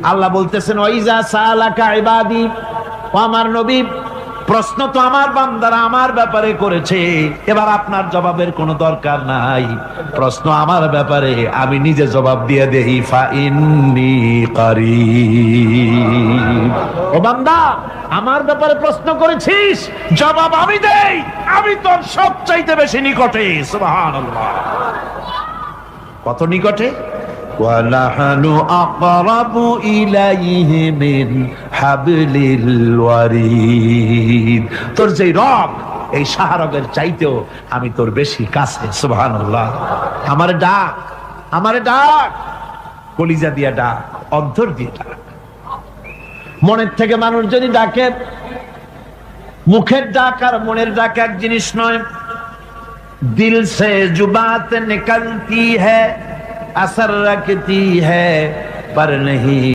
আল্লাহ বলতেছেন ওয়াইজা সালাকা ইবাদি, ও আমার নবী প্রশ্ন তো আমার বান্দারা আমার ব্যাপারে করেছে, এবার আপনার জবাবের কোনো দরকার নাই, প্রশ্ন আমার ব্যাপারে আমি নিজে জবাব দিয়ে দেই, ফা ইন্নী কারীব। ও বান্দা আমার ব্যাপারে প্রশ্ন করেছিস, জবাব আমি দেই, আমি তোর সবচাইতে বেশি নিকটে। সুবহানাল্লাহ, কত নিকটে? وَنَحْنُ أَقْرَبُ إِلَيْهِ مِنْ حَبْلِ الْوَرِيدِ। তোর যে রব, এই শাহরগের চাইতেও আমি তোর বেশি কাছে। সুবহানাল্লাহ। আমারে ডাক, আমারে ডাক, কলিজা দিয়া ডাক, অন্তর দিয়ে ডাক। মনের থেকে মানুষ যদি ডাকে, মুখের ডাক আর মনের ডাক এক জিনিস নয়। দিল সে জুবাত নিকলতি হ্যায়, असर रखती है पर नहीं